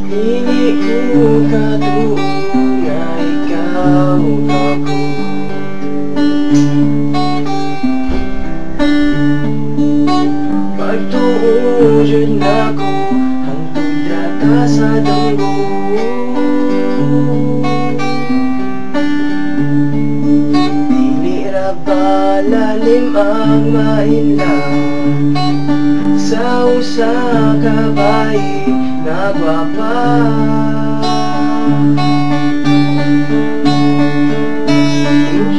Hindi ko katuon na ikaw ako. Pagtuon yun ako hangtod data sa danggo. Dili ra ba lalim ang mainlaw sa usa ka bayi nga gwapa.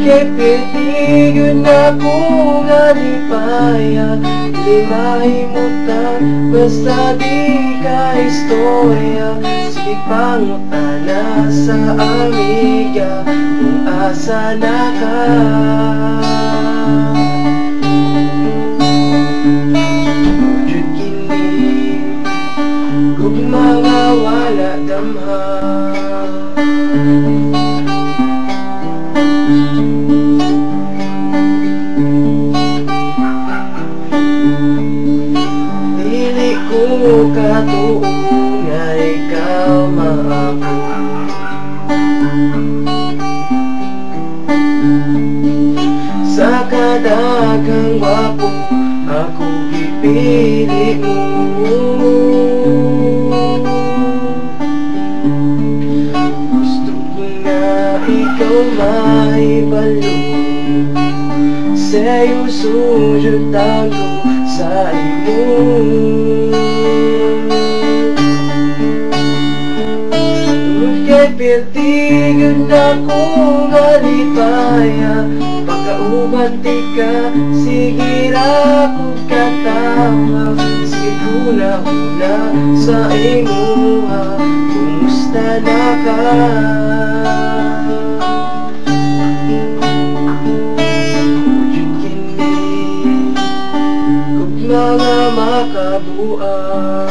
Kay pitigyon ako nga lipaya, di mahimutan basta di ka istorya. Sige pangutana sa amiga kung asa na ka. Ujud kini kung mga wala damha. Dili ko katuon nga ikaw maako. Sa kadaghang gwapo ako gipili mo. Gusto ko nga ikaw maibalo, sa'yo sujud ako sa imo. Kay pertigan ako nga lipaya, pagkauban di ka sige ra ko katama. Sige hula-hula sa imo ha, kumusta na ka? Mga makabuan.